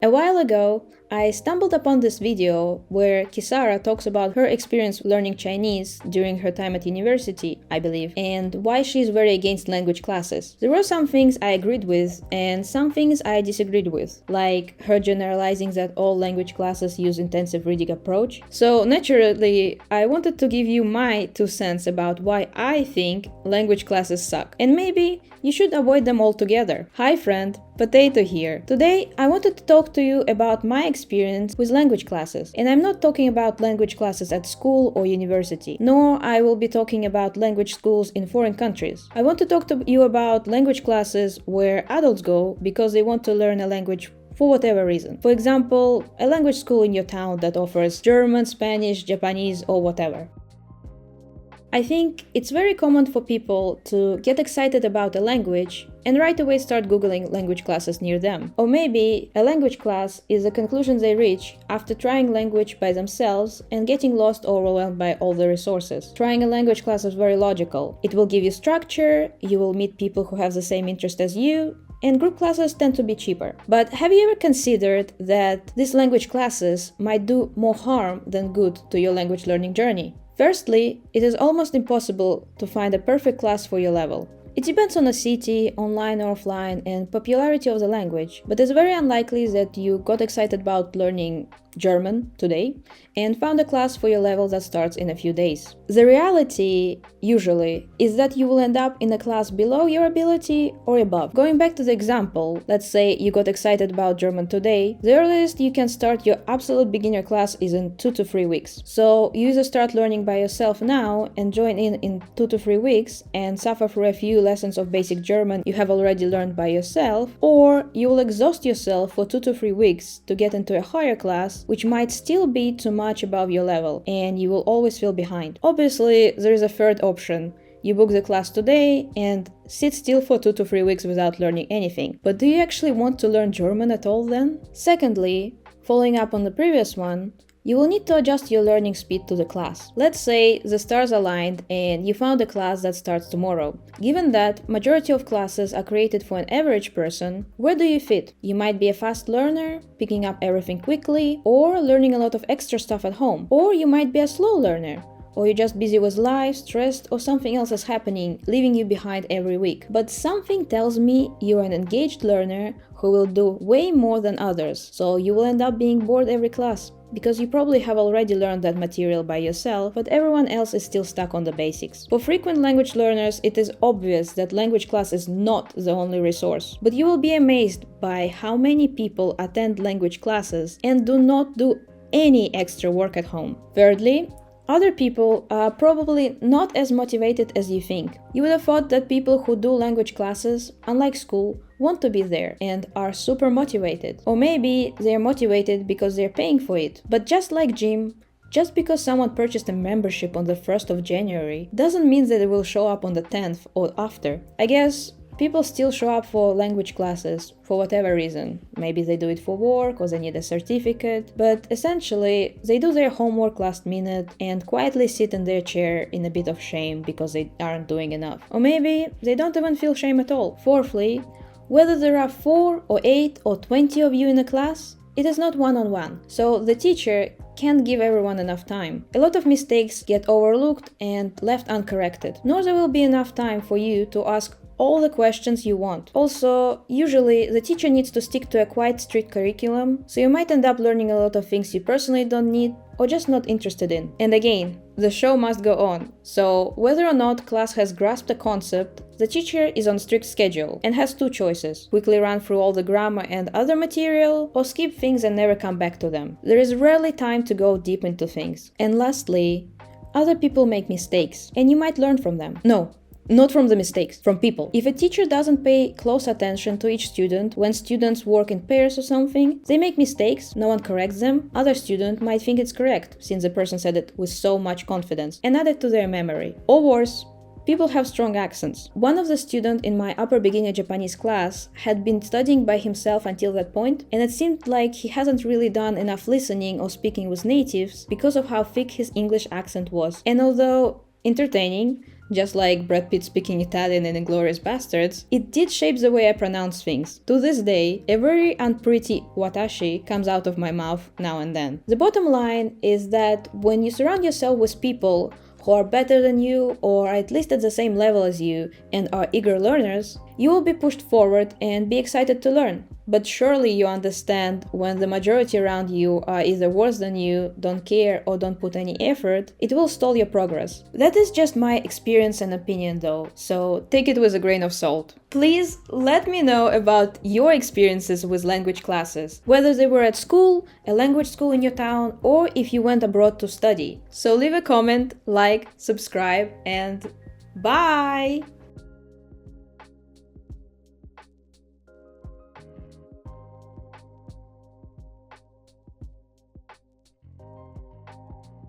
A while ago, I stumbled upon this video where Kisara talks about her experience learning Chinese during her time at university, I believe, and why she's very against language classes. There were some things I agreed with and some things I disagreed with, like her generalizing that all language classes use intensive reading approach. So naturally, I wanted to give you my 2 cents about why I think language classes suck, and maybe you should avoid them altogether. Hi friend, Potato here. Today, I wanted to talk to you about my experience with language classes. And I'm not talking about language classes at school or university, nor I will be talking about language schools in foreign countries. I want to talk to you about language classes where adults go because they want to learn a language for whatever reason. For example, a language school in your town that offers German, Spanish, Japanese, or whatever. I think it's very common for people to get excited about a language and right away start googling language classes near them. Or maybe a language class is a conclusion they reach after trying language by themselves and getting lost or overwhelmed by all the resources. Trying a language class is very logical. It will give you structure, you will meet people who have the same interest as you, and group classes tend to be cheaper. But have you ever considered that these language classes might do more harm than good to your language learning journey? Firstly, it is almost impossible to find a perfect class for your level. It depends on the city, online or offline, and popularity of the language, but it's very unlikely that you got excited about learning German today and found a class for your level that starts in a few days. The reality, usually, is that you will end up in a class below your ability or above. Going back to the example, let's say you got excited about German today, the earliest you can start your absolute beginner class is in 2 to 3 weeks. So you either start learning by yourself now and join in 2 to 3 weeks and suffer for a few lessons of basic German you have already learned by yourself, or you will exhaust yourself for 2 to 3 weeks to get into a higher class which might still be too much above your level, and you will always feel behind. Obviously, there is a third option. You book the class today and sit still for 2 to 3 weeks without learning anything. But do you actually want to learn German at all then? Secondly, following up on the previous one, you will need to adjust your learning speed to the class. Let's say the stars aligned and you found a class that starts tomorrow. Given that majority of classes are created for an average person, where do you fit? You might be a fast learner, picking up everything quickly, or learning a lot of extra stuff at home. Or you might be a slow learner, or you're just busy with life, stressed, or something else is happening, leaving you behind every week. But something tells me you're an engaged learner who will do way more than others, so you will end up being bored every class, because you probably have already learned that material by yourself, but everyone else is still stuck on the basics. For frequent language learners, it is obvious that language class is not the only resource, but you will be amazed by how many people attend language classes and do not do any extra work at home. Thirdly, other people are probably not as motivated as you think. You would have thought that people who do language classes, unlike school, want to be there and are super motivated. Or maybe they're motivated because they're paying for it. But just like gym, just because someone purchased a membership on the 1st of January doesn't mean that it will show up on the 10th or after. I guess people still show up for language classes for whatever reason. Maybe they do it for work or they need a certificate, but essentially they do their homework last minute and quietly sit in their chair in a bit of shame because they aren't doing enough. Or maybe they don't even feel shame at all. Fourthly, whether there are 4 or 8 or 20 of you in a class, it is not one-on-one, so the teacher can't give everyone enough time. A lot of mistakes get overlooked and left uncorrected, nor there will be enough time for you to ask all the questions you want. Also, usually the teacher needs to stick to a quite strict curriculum, so you might end up learning a lot of things you personally don't need or just not interested in. And again, the show must go on, so whether or not class has grasped a concept, the teacher is on strict schedule and has 2 choices: quickly run through all the grammar and other material, or skip things and never come back to them. There is rarely time to go deep into things. And lastly, other people make mistakes, and you might learn from them. No, not from the mistakes, from people. If a teacher doesn't pay close attention to each student when students work in pairs or something, they make mistakes, no one corrects them, other student might think it's correct, since the person said it with so much confidence, and add it to their memory. Or worse, people have strong accents. One of the students in my upper beginner Japanese class had been studying by himself until that point, and it seemed like he hasn't really done enough listening or speaking with natives because of how thick his English accent was. And although entertaining, just like Brad Pitt speaking Italian in Inglourious Basterds, it did shape the way I pronounce things. To this day, a very unpretty watashi comes out of my mouth now and then. The bottom line is that when you surround yourself with people who are better than you or at least at the same level as you and are eager learners, you will be pushed forward and be excited to learn. But surely you understand when the majority around you are either worse than you, don't care, or don't put any effort, it will stall your progress. That is just my experience and opinion though, so take it with a grain of salt. Please let me know about your experiences with language classes, whether they were at school, a language school in your town, or if you went abroad to study. So leave a comment, like, subscribe, and bye!